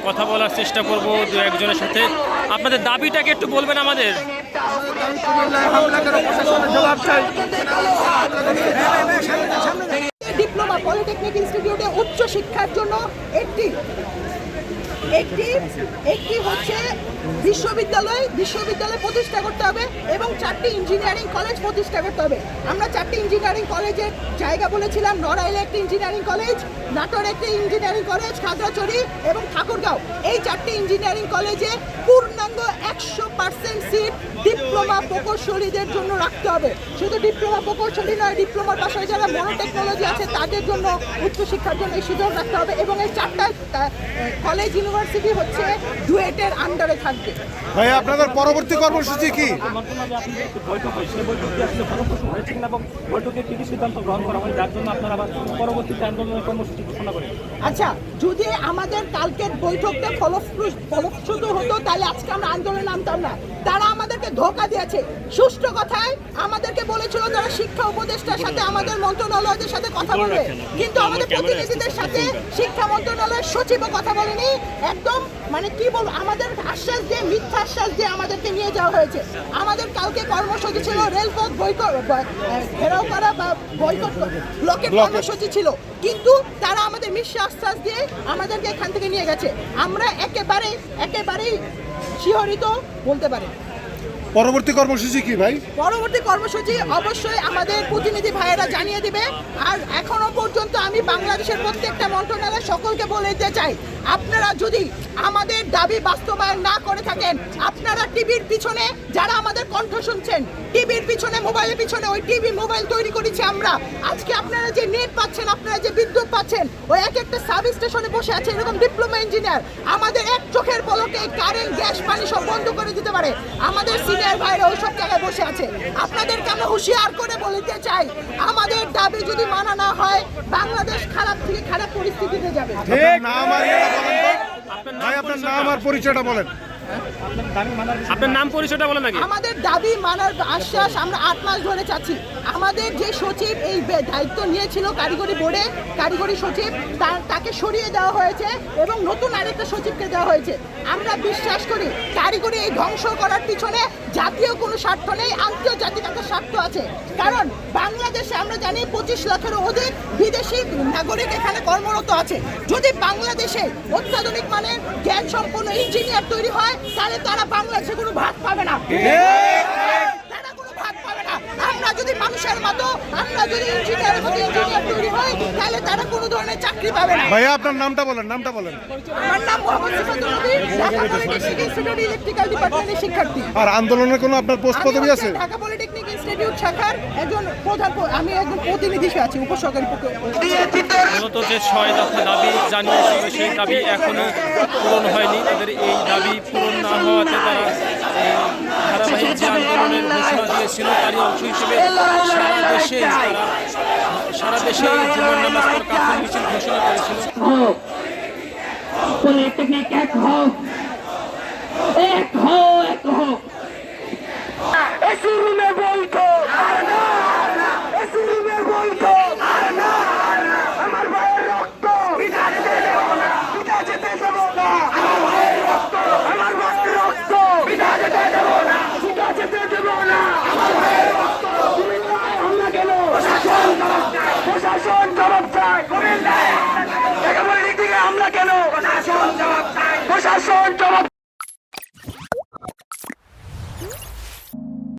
কথা বলার চেষ্টা করব দু একজনের সাথে। আপনাদের দাবিটাকে একটু বলবেন আমাদের। ডিপ্লোমা পলিটেকনিক ইনস্টিটিউটে উচ্চ শিক্ষার জন্য একটি হচ্ছে বিশ্ববিদ্যালয় প্রতিষ্ঠা করতে হবে এবং 4টি ইঞ্জিনিয়ারিং কলেজ প্রতিষ্ঠা করতে হবে। আমরা 4টি ইঞ্জিনিয়ারিং কলেজের জায়গা বলেছিলাম। নড়াইলে একটি ইঞ্জিনিয়ারিং কলেজ, নাটোরে একটি ইঞ্জিনিয়ারিং কলেজ, খাগড়াছড়ি এবং ঠাকুরগাঁও। এই 4টি ইঞ্জিনিয়ারিং কলেজে পূর্ণাঙ্গ 100% সিট ডিপ্লোমা প্রকৌশলীদের জন্য রাখতে হবে। শুধু ডিপ্লোমা প্রকৌশলী নয়, ডিপ্লোমার পাশে যারা মনোটেকনোলজি আছে তাদের জন্য উচ্চশিক্ষার জন্য এই সুযোগ রাখতে হবে এবং এই 4টা কলেজ ইউনিভার্সিটি হচ্ছে ডুয়েটের আন্ডারে থাকবে। ভাই আপনাদের পরবর্তী কর্মসূচি কি? আচ্ছা, যদি আমাদের কালকের বৈঠকটা ফলপ্রসূ হতো তাহলে আজকে আমরা আন্দোলনে নামতাম না। তারা আমাদেরকে ধোঁকা দিয়েছে। সুষ্ঠু কথায় আমাদেরকে বলেছিল তারা শিক্ষা উপদেষ্টার সাথে আমাদের মন্ত্রণালয়ের সাথে কথা বলবে, কিন্তু আমাদের প্রতিনিধিদের সাথে শিক্ষা মন্ত্রণালয়ের সচিবও কথা বলেনি। একদম মানে কি বলবো, আমাদের আশ্বাস দিয়ে মিথ্যা আশ্বাস দিয়ে আমাদেরকে নিয়ে যাওয়া হয়েছে। আমাদের কালকে কর্মসূচি ছিল রেলপথ ঘেরাও করা বা বয়কট ব্লকের কর্মসূচি ছিল, কিন্তু তারা আমাদের মিথ্যা আশ্বাস দিয়ে আমাদেরকে এখান থেকে নিয়ে গেছে। আমরা একেবারেই শিহরিত বলতে পারি। পরবর্তী কর্মসূচি কি ভাই? পরবর্তী কর্মসূচি অবশ্যই আমাদের প্রতিনিধি ভাইয়েরা জানিয়ে দিবে। আর এখনো পর্যন্ত আমি বাংলাদেশের প্রত্যেকটা মন্ত্রণালয় সকলকে বলে দিতে চাই, আপনারা যদি আমাদের দাবি বাস্তবায়ন না করে থাকেন, আপনারা টিভির পিছনে যারা আমাদের কণ্ঠ শুনছেন, টিভির পিছনে মোবাইলের পিছনে, ওই টিভি মোবাইল তৈরি করেছি আমরা। আজকে আপনারা যে নেট পাচ্ছেন, আপনারা যে বিদ্যুৎ পাচ্ছেন, ওই এক একটা সাব স্টেশনে বসে আছে এরকম ডিপ্লোমা ইঞ্জিনিয়ার। আমাদের এক চোখের পলকে কারেন্ট, গ্যাস, পানি সব বন্ধ করে দিতে পারে। আমাদের সিনিয়র ভাইরা ওই সব জায়গায় বসে আছে। আপনাদেরকে আমরা হুঁশিয়ার করে বলতে চাই, আমাদের দাবি যদি মানা না হয় বাংলাদেশ খারাপ থেকে খারাপ পরিস্থিতিতে যাবে। আপনার নাম আর পরিচয়টা বলেন। আপনার নাম পরিচয়টা বলেন নাকি? আমাদের দাবি মানার আশ্বাস আমরা 8 মাস ধরে চাচ্ছি। আমাদের যে সচিব এই দায়িত্ব নিয়েছিল কারিগরি বোর্ডে, কারিগরি সচিব, তাকে সরিয়ে দেওয়া হয়েছে এবং নতুন আরেকটা সচিবকে দেওয়া হয়েছে। আমরা বিশ্বাস করি কারিগরি এই ধ্বংস করার পিছনে জাতীয় কোনো স্বার্থ নেই, আন্তর্জাতিক একটা স্বার্থ আছে। কারণ বাংলাদেশে আমরা জানি 25 লাখেরও অধিক বিদেশি নাগরিক এখানে কর্মরত আছে। যদি বাংলাদেশে অত্যাধুনিক মানের জ্ঞান সম্পন্ন ইঞ্জিনিয়ার তৈরি হয় তাহলে তারা বাংলাদেশে কোনো ভাগ পাবে না। তারা কোনো ভাগ পাবে না। আমরা যদি মানুষের মতো, আমরা যদি ইঞ্জিনিয়ারের মতো ইঞ্জিনিয়ার তৈরি হয় তাহলে তারা কোনো ধরনের চাকরি পাবে না। ভাইয়া আপনার নামটা বলেন। আমার নাম মোহাম্মদ সিফাতুল নবী, ঢাকা পলিটেকনিক ইনস্টিটিউট ইলেকট্রিক্যাল ডিপার্টমেন্টের শিক্ষার্থী। আর আন্দোলনের কোনো আপনার পোস্ট পদবি আছে? ঢাকা পলিটেকনিক ইনস্টিটিউট শাখার একজন আমি একজন প্রতিনিধি আছি, উপসহকারী। মূলত যে 6 দফা দাবি জানিয়েছিল সেই দাবি এখনো পূরণ হয়নি। তাদের এই দাবি পূরণ না হওয়াতে তারা ধারাবাহিক যে আন্দোলনের ঘোষণা দিয়েছিল তারই অংশ হিসেবে সারা দেশে জীবন নামাজ পর কাফন মিছিল ঘোষণা করেছিল। পলিটেকনিক এক হোক, এক হোক, এক হোক।